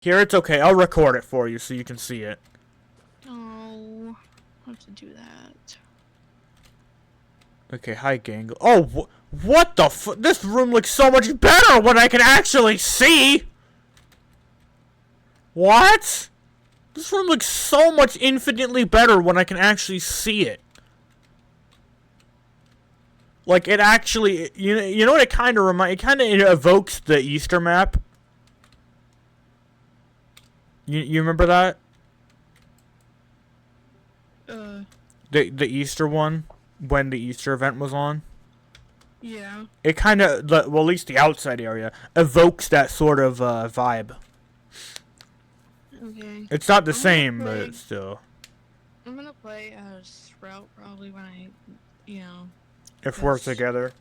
Here, it's okay. I'll record it for you so you can see it. Oh, I have to do that. Okay, hi, gang. Oh, what the f- This room looks so much better when I can actually see! What? This room looks so much infinitely better when I can actually see it. Like, it actually, you know what it kind of it kind of evokes the Easter map. You remember that? The Easter one? When the Easter event was on? Yeah. It kind of, well, at least the outside area, evokes that sort of vibe. Okay. It's not the same, but still. I'm gonna play as Sprout probably when I, If we're together.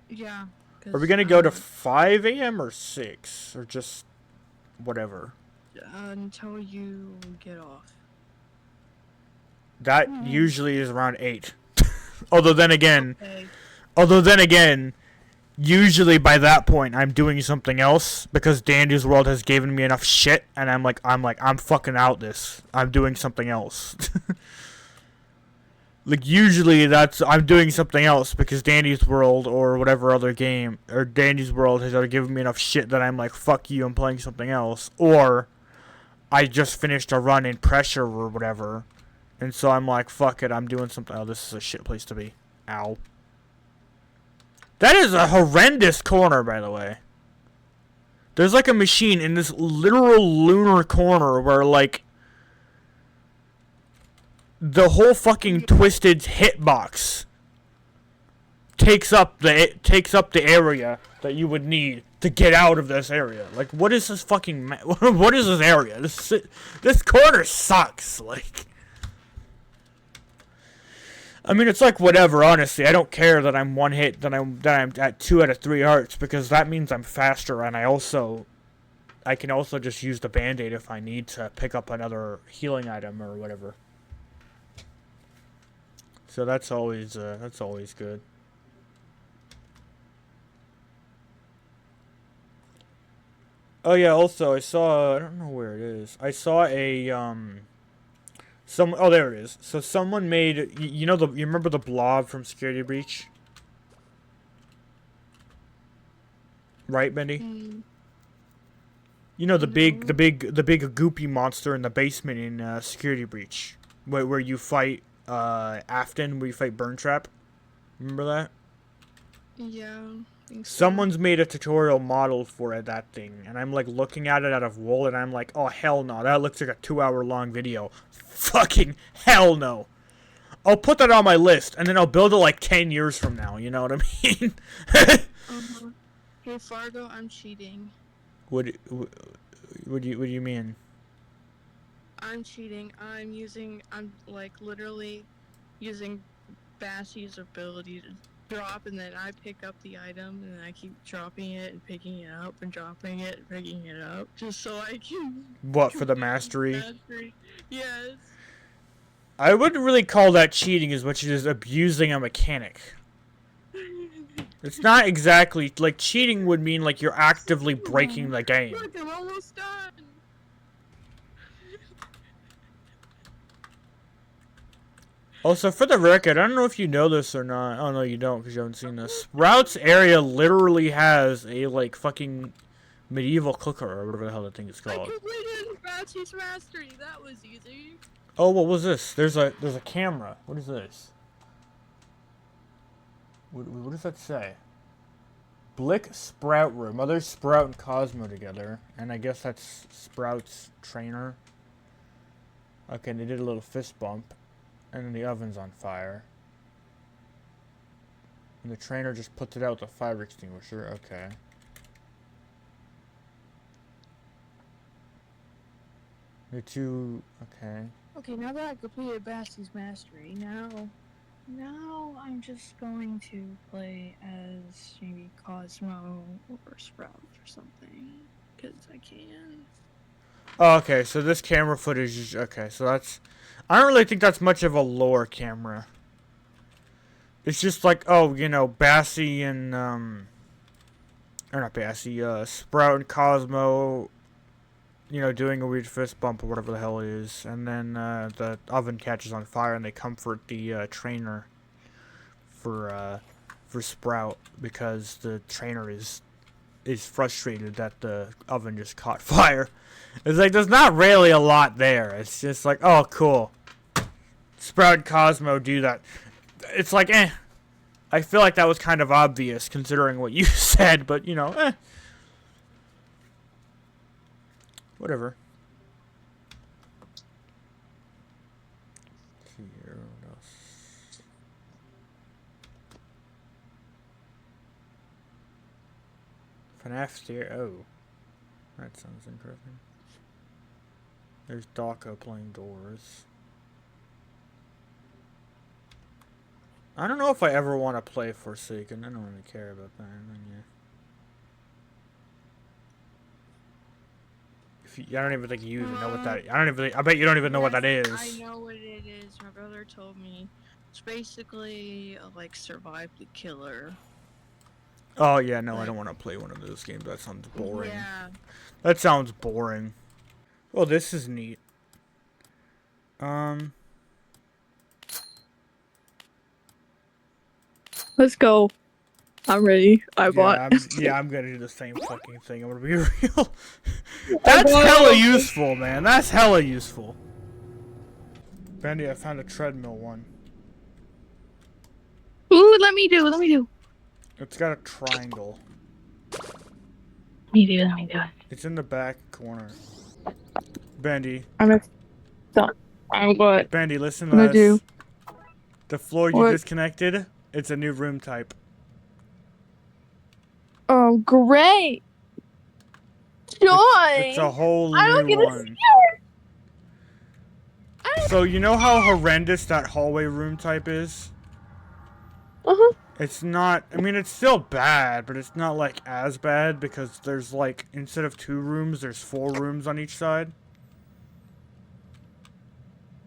Yeah. Are we gonna go to 5 a.m. or 6? Or just whatever? Until you get off. That usually is around 8. Although then again, usually by that point I'm doing something else because Dandy's World has given me enough shit, and I'm fucking out this. I'm doing something else. Like usually I'm doing something else because Dandy's World or whatever other game or Dandy's World has already given me enough shit that I'm like, fuck you, I'm playing something else. Or I just finished a run in Pressure or whatever, and so I'm like, fuck it, I'm doing something. Oh, this is a shit place to be. Ow. That is a horrendous corner, by the way. There's like a machine in this literal lunar corner where like the whole fucking twisted hitbox takes up the area that you would need to get out of this area. Like, what is this fucking what is this area? This corner sucks. Like, I mean, it's like whatever. Honestly, I don't care that I'm one hit, that I'm at 2 out of 3 hearts, because that means I'm faster, and I can also just use the band-aid if I need to pick up another healing item or whatever. So that's always good. Oh yeah, also I saw, I don't know where it is. I saw a oh, there it is. So someone made, you remember the blob from Security Breach? Right, Bendy? You know the big goopy monster in the basement in Security Breach, where you fight Afton, where you fight Burntrap. Remember that? Yeah. Someone's made a tutorial model for that thing, and I'm like looking at it out of wool, and I'm like, oh hell no, that looks like a 2-hour long video. Fucking hell no. I'll put that on my list, and then I'll build it like 10 years from now. You know what I mean? Hey Fargo, I'm cheating. What do you mean? I'm cheating. I'm like literally using Bassie's ability to drop, and then I pick up the item, and then I keep dropping it and picking it up and dropping it and picking it up, just so I can... What, for the mastery? Yes. I wouldn't really call that cheating as much as abusing a mechanic. It's not exactly, like, cheating would mean, like, you're actively breaking the game. Look, I'm almost done! Also, for the record, I don't know if you know this or not. Oh, no, you don't, because you haven't seen this. Sprout's area literally has a, like, fucking medieval cooker, or whatever the hell that thing is called. I completed Bassie's Mastery. That was easy. Oh, what was this? There's a camera. What is this? What does that say? Blick Sprout Room. Oh, there's Sprout and Cosmo together. And I guess that's Sprout's trainer. Okay, and they did a little fist bump. And then the oven's on fire. And the trainer just puts it out with a fire extinguisher. Okay. The two... Okay. Okay, now that I completed Bassie's Mastery, now I'm just going to play as maybe Cosmo or Sprout or something, because I can. Oh, okay, so this camera footage is... Okay, so that's... I don't really think that's much of a lore camera. It's just like, oh, Bassie and, or not Bassie, Sprout and Cosmo you know, doing a weird fist bump or whatever the hell it is, and then the oven catches on fire, and they comfort the trainer for Sprout because the trainer is frustrated that the oven just caught fire. It's like there's not really a lot there. It's just like, oh, cool. Sprout and Cosmo do that. It's like, eh. I feel like that was kind of obvious considering what you said, but you know, eh. Whatever. Here, what else? FNAF stair. Oh, that sounds interesting. There's Dawko playing Doors. I don't know if I ever want to play Forsaken. I don't really care about that. Yeah. I don't even think you even know what that. I don't even. I bet you don't even know what that is. I know what it is. My brother told me. It's basically a, like, survive the killer. Oh yeah, no, I don't want to play one of those games. That sounds boring. Yeah. That sounds boring. Well, this is neat. Let's go. I'm ready. I bought. I'm gonna do the same fucking thing. I'm gonna be real. That's hella useful, man. That's hella useful. Bendy, I found a treadmill one. Ooh, let me do. It's got a triangle. Let me do it. It's in the back corner. Bendy. I'm what? Bendy, listen to this. do? The floor you What? disconnected, it's a new room type. Oh, great. Joy. It's a whole I don't new get one. So you know how horrendous that hallway room type is? Uh-huh. It's not, I mean, it's still bad, but it's not, like, as bad because there's, like, instead of 2 rooms, there's 4 rooms on each side.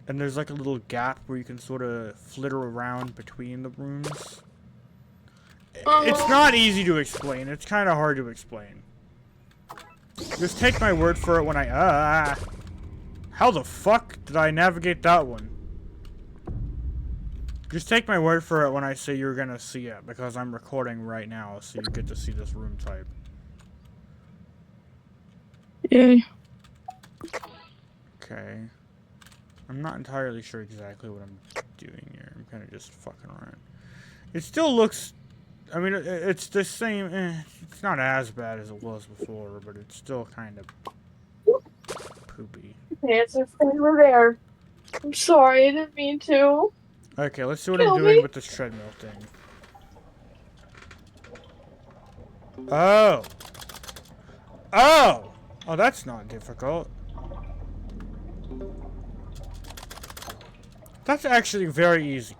And there's, like, a little gap where you can sort of flitter around between the rooms. It's not easy to explain. It's kind of hard to explain. Just take my word for it when I, how the fuck did I navigate that one? Just take my word for it when I say you're gonna see it, because I'm recording right now, so you get to see this room type. Yay. Okay. I'm not entirely sure exactly what I'm doing here. I'm kind of just fucking around. It still looks... I mean, it's the same... it's not as bad as it was before, but it's still kind of poopy. Pants are over there. I'm sorry, I didn't mean to. Okay, let's see what I'm doing with this treadmill thing. Oh! Oh! Oh, that's not difficult. That's actually very easy.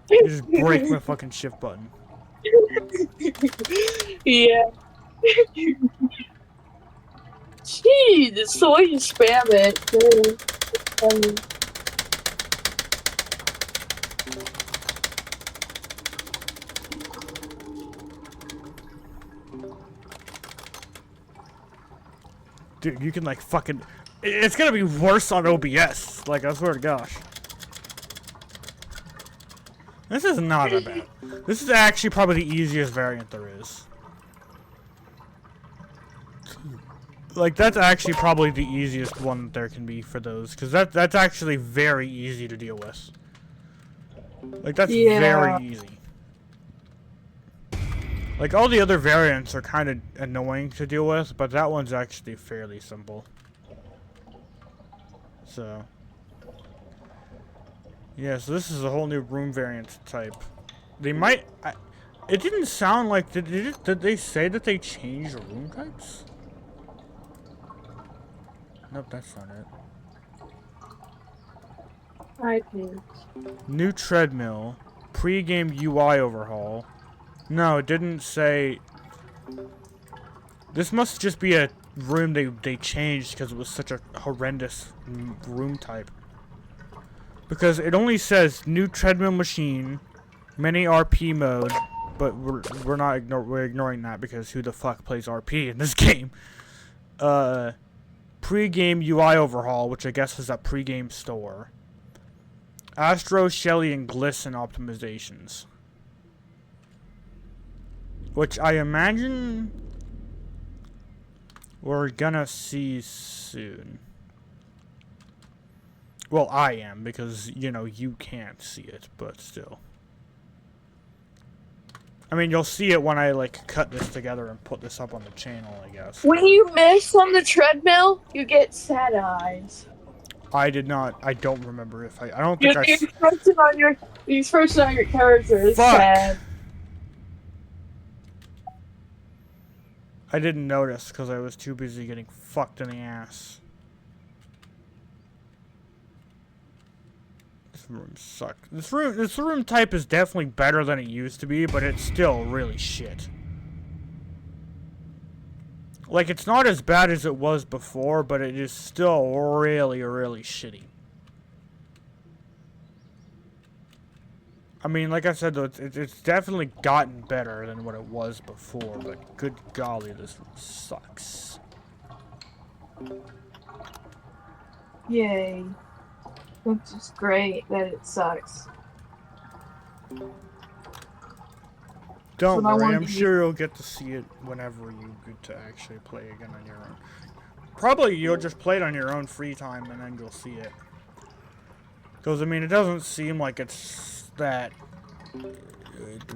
You just break my fucking shift button. Yeah. Jeez, it's so you spam it. Dude, you can like fucking... It's gonna be worse on OBS. Like, I swear to gosh. This is not that bad. This is actually probably the easiest variant there is. Like, that's actually probably the easiest one that there can be for those. Because that's actually very easy to deal with. Like, that's very easy. Like, all the other variants are kind of annoying to deal with, but that one's actually fairly simple. So. Yeah, so this is a whole new room variant type. They might... it didn't sound like... Did they say that they changed room types? Nope, that's not it. I think. New treadmill. Pre-game UI overhaul. No, it didn't say... This must just be a room they changed because it was such a horrendous room type. Because it only says new treadmill machine, mini RP mode, but we're ignoring that because who the fuck plays RP in this game? Pre-game UI overhaul, which I guess is a pre-game store. Astro, Shelly, and Glisten optimizations, which I imagine we're gonna see soon. Well, I am, because, you know, you can't see it, but still. I mean, you'll see it when I, like, cut this together and put this up on the channel, I guess. When you miss on the treadmill, you get sad eyes. I don't remember if I don't think Your expression on your character is sad. I didn't notice because I was too busy getting fucked in the ass. This room sucks. This room type is definitely better than it used to be, but it's still really shit. Like, it's not as bad as it was before, but it is still really, really shitty. I mean, like I said, though, it's definitely gotten better than what it was before, but good golly, this room sucks. Yay. It's just great that it sucks. Don't worry, I'm sure you'll get to see it whenever you get to actually play again on your own. Probably you'll just play it on your own free time and then you'll see it. Because, I mean, it doesn't seem like it's that...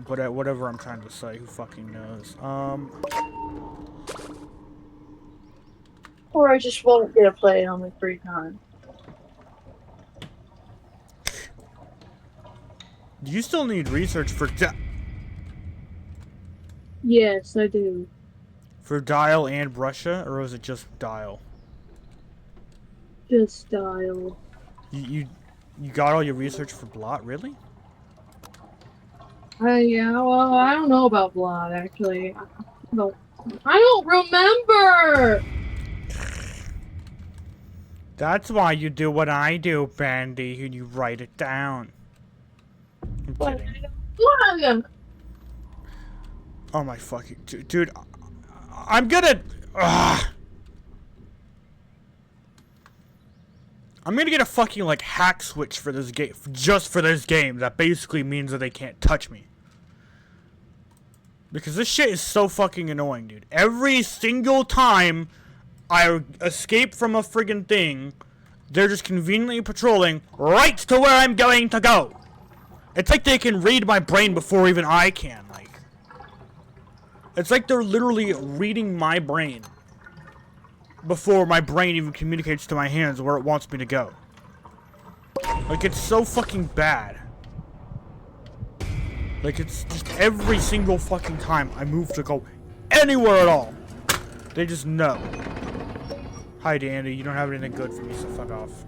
whatever I'm trying to say, who fucking knows. Or I just won't get to play it on my free time. Do you still need research for... Yes, I do. For Dial and Russia, or was it just Dial? Just Dial. You got all your research for Blot, really? Yeah, well, I don't know about Blot, actually. I don't remember! That's why you do what I do, Bandy, and you write it down. I'm kidding. Oh my fucking... Dude, I'm gonna... I'm gonna get a fucking, like, hack switch for this game. Just for this game. That basically means that they can't touch me. Because this shit is so fucking annoying, dude. Every single time I escape from a friggin' thing, they're just conveniently patrolling right to where I'm going to go. It's like they can read my brain before even I can, like. It's like they're literally reading my brain before my brain even communicates to my hands where it wants me to go. Like, it's so fucking bad. Like, it's just every single fucking time I move to go anywhere at all, they just know. Hi, Dandy, you don't have anything good for me, so fuck off.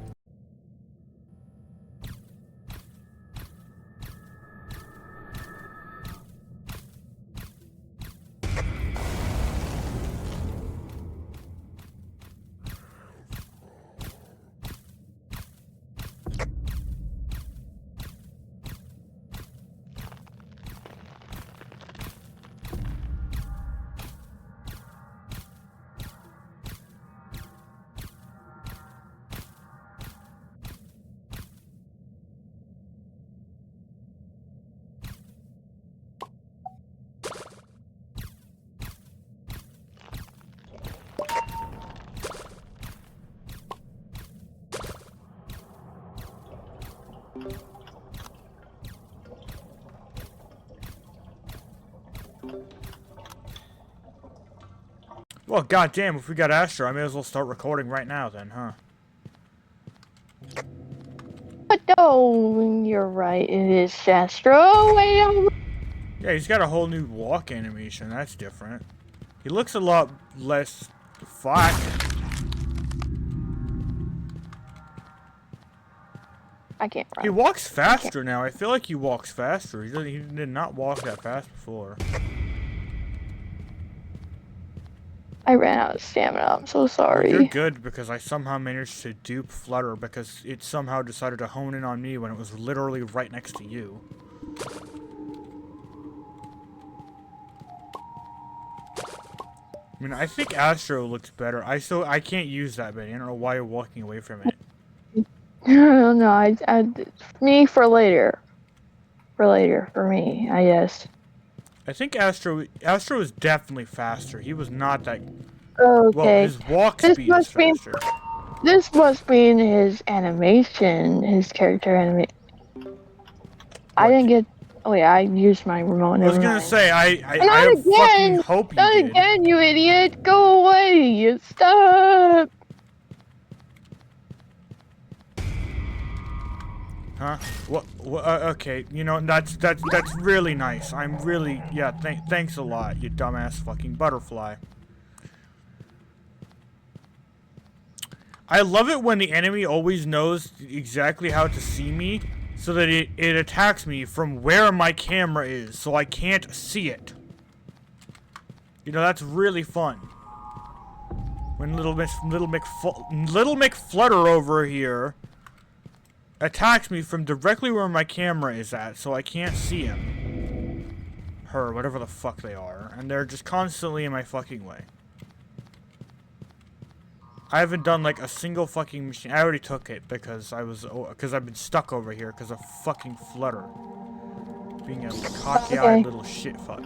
Well, goddamn, if we got Astro, I may as well start recording right now then, huh? But no, you're right, it is Astro. Yeah, he's got a whole new walk animation, that's different. He looks a lot less flat. I can't run. He walks faster now, I feel like he walks faster. He did not walk that fast before. I ran out of stamina, I'm so sorry. You're good, because I somehow managed to dupe Flutter because it somehow decided to hone in on me when it was literally right next to you. I mean, I think Astro looks better. I can't use that, Benny. I don't know why you're walking away from it. No, me for later. For later, for me, I guess. I think Astro is definitely faster. He was not that. Okay. Well, his walk This speed is faster. This must mean his animation, his character animation. I didn't get. Oh yeah, I used my remote. I was gonna say I Not fucking again! hope you Not did. again, you idiot! Go away! Stop! Huh? What? Okay, you know that's really nice. I'm really thanks a lot, you dumbass fucking butterfly. I love it when the enemy always knows exactly how to see me, so that it attacks me from where my camera is, so I can't see it. You know, that's really fun. When Little McFlutter over here attacks me from directly where my camera is at, so I can't see him. Her, whatever the fuck they are. And they're just constantly in my fucking way. I haven't done like a single fucking machine. I already took it because I've been stuck over here because of fucking Flutter. Being a cocky-eyed little shit fuck.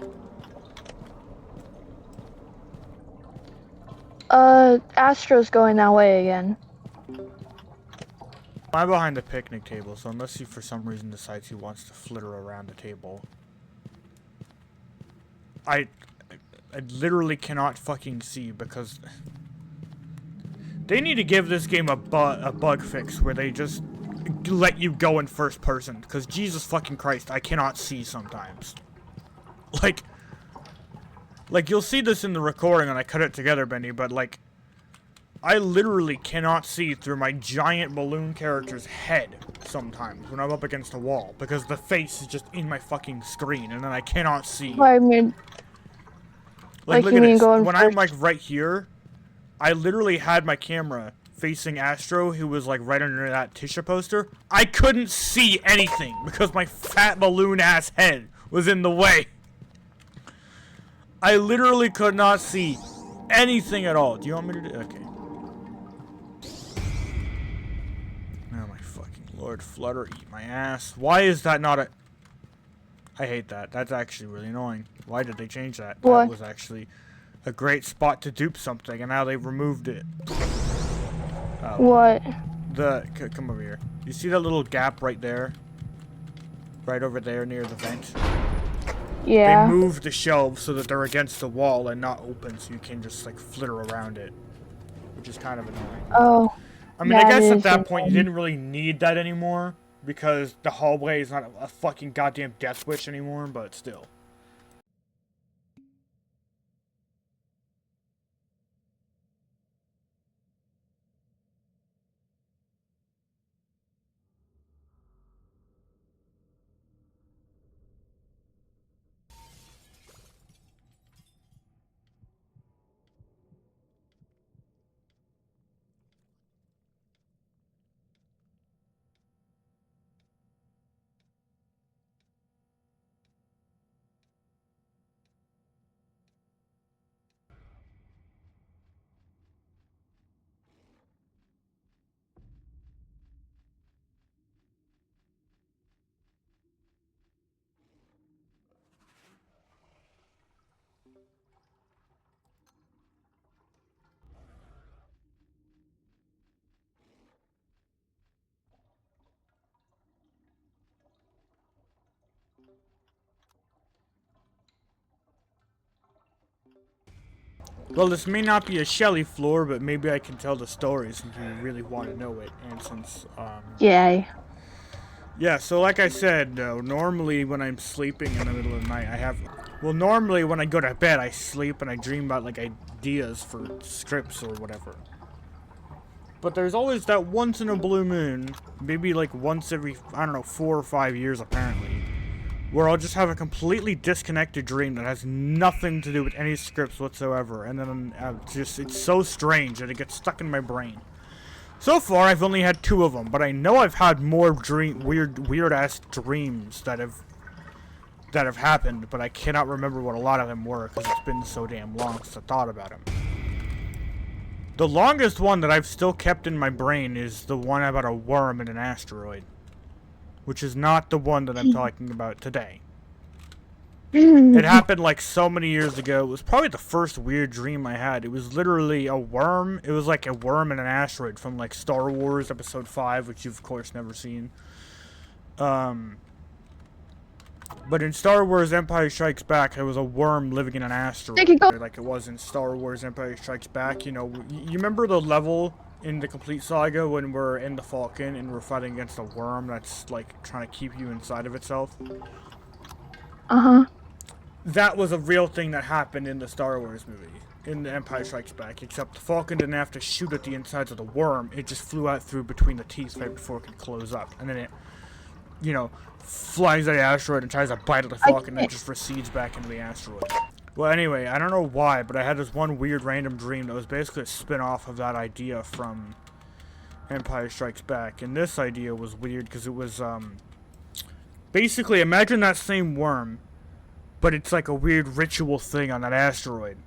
Astro's going that way again. I'm behind the picnic table, so unless he for some reason decides he wants to flitter around the table, I literally cannot fucking see because they need to give this game a bug fix where they just let you go in first person, because Jesus fucking Christ, I cannot see sometimes. Like you'll see this in the recording and I cut it together, Benny, but like I literally cannot see through my giant balloon character's head sometimes when I'm up against a wall because the face is just in my fucking screen and then I cannot see. I mean, like look at this. When I'm like right here, I literally had my camera facing Astro, who was like right under that Tisha poster. I couldn't see anything because my fat balloon ass head was in the way. I literally could not see anything at all. Do you want me to do? Okay. Oh my fucking Lord, Flutter, eat my ass. Why is that not a... I hate that. That's actually really annoying. Why did they change that? What? That was actually a great spot to dupe something, and now they've removed it. What? Come over here. You see that little gap right there? Right over there near the vent? Yeah. They moved the shelves so that they're against the wall and not open, so you can just like flitter around it, which is kind of annoying. Oh. I mean, I guess at that point you didn't really need that anymore because the hallway is not a fucking goddamn death wish anymore, but still. Well, this may not be a Shelly floor, but maybe I can tell the story since you really want to know it, and since, Yay. Yeah, so like I said, normally when I'm sleeping in the middle of the night, normally when I go to bed, I sleep and I dream about, like, ideas for scripts or whatever. But there's always that once in a blue moon, maybe, like, once every, I don't know, 4 or 5 years, apparently, where I'll just have a completely disconnected dream that has nothing to do with any scripts whatsoever, and then it's so strange that it gets stuck in my brain. So far, I've only had 2 of them, but I know I've had more weird-ass dreams that have that have happened, but I cannot remember what a lot of them were because it's been so damn long since I thought about them. The longest one that I've still kept in my brain is the one about a worm and an asteroid, which is not the one that I'm talking about today. It happened like so many years ago. It was probably the first weird dream I had. It was literally a worm. It was like a worm and an asteroid from like Star Wars Episode 5, which you've of course never seen. But in Star Wars Empire Strikes Back, there was a worm living in an asteroid. Like it was in Star Wars Empire Strikes Back. You know, you remember the level in the complete saga when we're in the Falcon and we're fighting against a worm that's like trying to keep you inside of itself? Uh-huh. That was a real thing that happened in the Star Wars movie, in the Empire Strikes Back, except the Falcon didn't have to shoot at the insides of the worm, it just flew out through between the teeth right before it could close up, and then it, you know, flies at the asteroid and tries to bite at the Falcon and it just recedes back into the asteroid. Well, anyway, I don't know why, but I had this one weird random dream that was basically a spin-off of that idea from Empire Strikes Back, and this idea was weird because it was, basically, imagine that same worm, but it's like a weird ritual thing on that asteroid.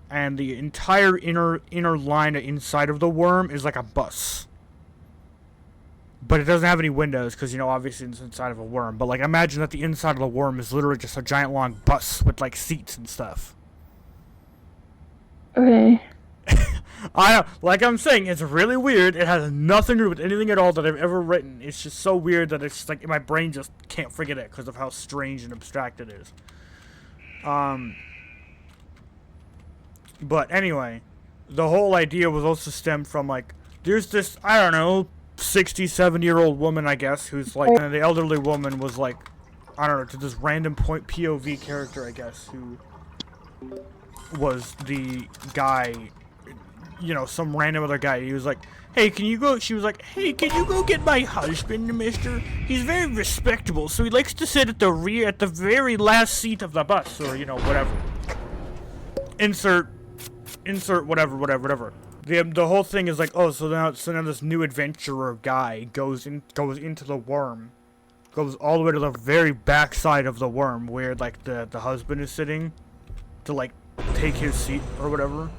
And the entire inner line inside of the worm is like a bus. But it doesn't have any windows because, you know, obviously it's inside of a worm. But, like, imagine that the inside of the worm is literally just a giant long bus with, like, seats and stuff. Okay. Like I'm saying, it's really weird. It has nothing to do with anything at all that I've ever written. It's just so weird that it's just, like, my brain just can't forget it because of how strange and abstract it is. But anyway, the whole idea was also stemmed from, like, there's this, I don't know, 60, 70-year-old woman, I guess, who's, like, and the elderly woman was, like, I don't know, to this random point POV character, I guess, who was the guy, you know, some random other guy. He was like, hey, can you go, she was like, hey, can you go get my husband, mister? He's very respectable, so he likes to sit at the very last seat of the bus, or, you know, whatever. Insert whatever. The whole thing is like, oh, so now this new adventurer guy goes into the worm, goes all the way to the very back side of the worm where, like, the husband is sitting to, like, take his seat or whatever.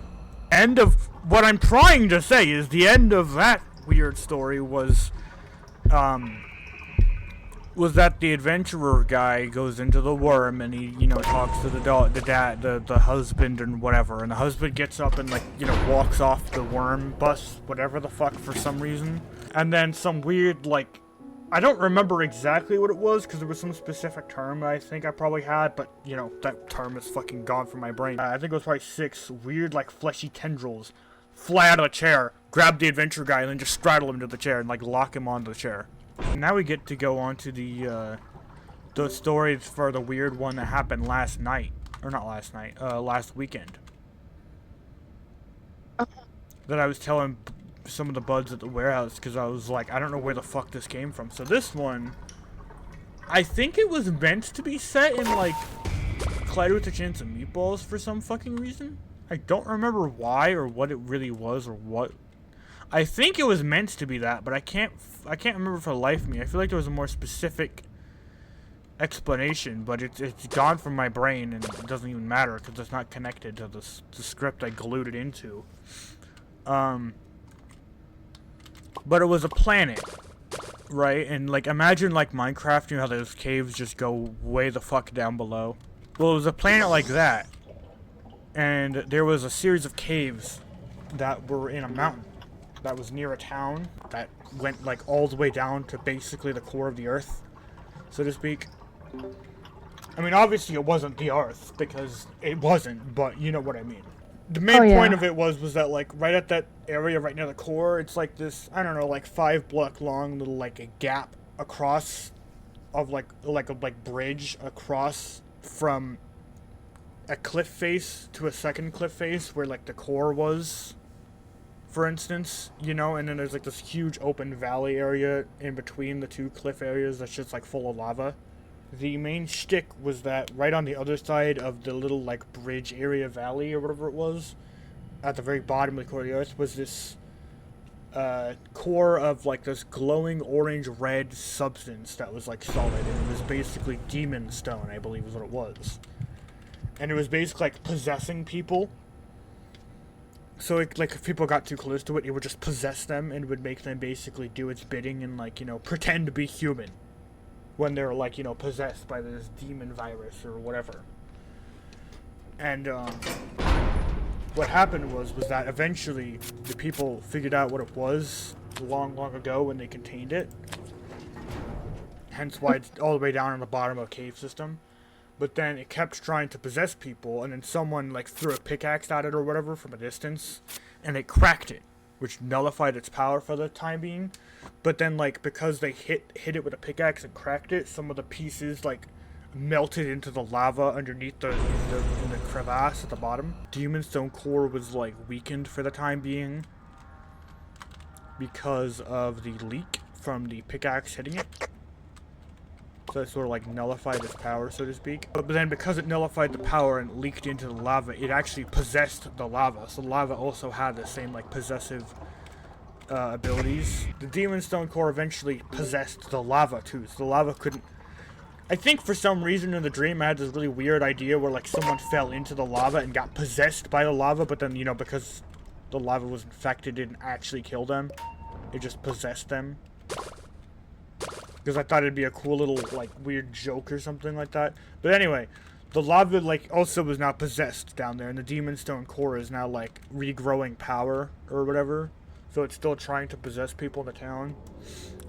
End of what I'm trying to say is the end of that weird story was that the adventurer guy goes into the worm and he, you know, talks to the husband and whatever, and the husband gets up and, like, you know, walks off the worm bus, whatever the fuck, for some reason. And then some weird, like, I don't remember exactly what it was because there was some specific term I think I probably had, but, you know, that term is fucking gone from my brain. I think it was probably 6 weird, like, fleshy tendrils fly out of the chair, grab the adventure guy, and then just straddle him to the chair and, like, lock him onto the chair. Now we get to go on to the story for the weird one that happened last night. Or not last night, last weekend. That I was telling some of the buds at the warehouse because I was like, I don't know where the fuck this came from. So this one, I think it was meant to be set in, like, Clyde with a Chance of Meatballs for some fucking reason. I don't remember why or what it really was or what. I think it was meant to be that, but I can't remember for the life of me. I feel like there was a more specific explanation, but it's gone from my brain and it doesn't even matter because it's not connected to the script I glued it into. But it was a planet, right? And, like, imagine, like, Minecraft, you know how those caves just go way the fuck down below? Well, it was a planet like that, and there was a series of caves that were in a mountain that was near a town that went, like, all the way down to basically the core of the earth, so to speak. I mean, obviously it wasn't the earth, because it wasn't, but you know what I mean. The main point of it was that, like, right at that area right near the core, it's like this, I don't know, like 5-block long little, like, a gap across of, like a bridge across from a cliff face to a second cliff face where, like, the core was, for instance, you know, and then there's, like, this huge open valley area in between the two cliff areas that's just, like, full of lava. The main shtick was that right on the other side of the little, like, bridge area valley or whatever it was, at the very bottom of the core of the earth, was this core of like this glowing orange-red substance that was like solid, and it was basically demon stone, I believe is what it was. And it was basically like possessing people. So it, like if people got too close to it, it would just possess them and would make them basically do its bidding and like, you know, pretend to be human when they're like, you know, possessed by this demon virus or whatever. And what happened was that eventually the people figured out what it was long ago when they contained it. Hence why it's all the way down on the bottom of a cave system. But then it kept trying to possess people, and then someone like threw a pickaxe at it or whatever from a distance, and it cracked it, which nullified its power for the time being. But then like because they hit it with a pickaxe and cracked it, some of the pieces like melted into the lava underneath the crevasse at the bottom. Demon Stone core was like weakened for the time being because of the leak from the pickaxe hitting it. So it sort of like nullified its power, so to speak. But then because it nullified the power and leaked into the lava, it actually possessed the lava. So the lava also had the same like possessive abilities. The Demon Stone core eventually possessed the lava too. So the lava couldn't... I think for some reason in the dream I had this really weird idea where like someone fell into the lava and got possessed by the lava, but then, you know, because the lava was infected, it didn't actually kill them. It just possessed them. Because I thought it'd be a cool little, like, weird joke or something like that. But anyway, the lava, like, also was now possessed down there, and the Demon Stone core is now, like, regrowing power or whatever. So it's still trying to possess people in the town.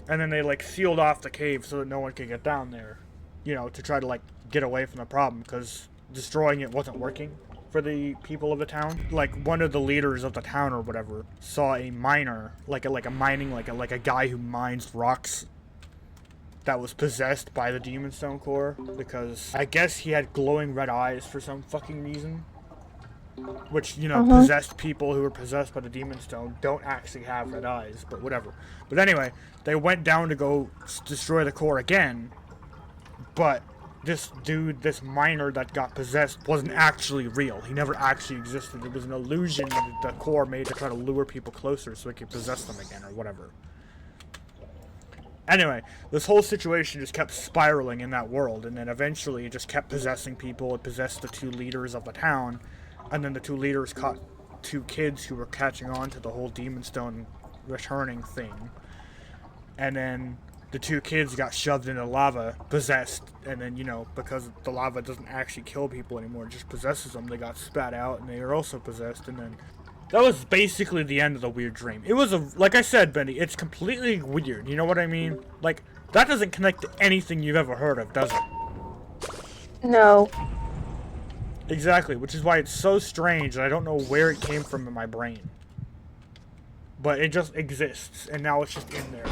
And then they, like, sealed off the cave so that no one could get down there. You know, to try to, like, get away from the problem, because destroying it wasn't working for the people of the town. Like, one of the leaders of the town or whatever saw a miner, like a guy who mines rocks, that was possessed by the Demon Stone core, because I guess he had glowing red eyes for some fucking reason. Which, you know, possessed people who were possessed by the Demon Stone don't actually have red eyes, but whatever. But anyway, they went down to go destroy the core again, but this dude, this miner that got possessed, wasn't actually real. He never actually existed. It was an illusion that the core made to try to lure people closer so it could possess them again or whatever. Anyway, this whole situation just kept spiraling in that world, and then eventually it just kept possessing people. It possessed the two leaders of the town, and then the two leaders caught two kids who were catching on to the whole Demon Stone returning thing. And then the two kids got shoved into lava, possessed, and then, you know, because the lava doesn't actually kill people anymore, it just possesses them, they got spat out, and they are also possessed, and then... That was basically the end of the weird dream. It was like I said, Benny, it's completely weird, you know what I mean? Like, that doesn't connect to anything you've ever heard of, does it? No. Exactly, which is why it's so strange that I don't know where it came from in my brain. But it just exists, and now it's just in there.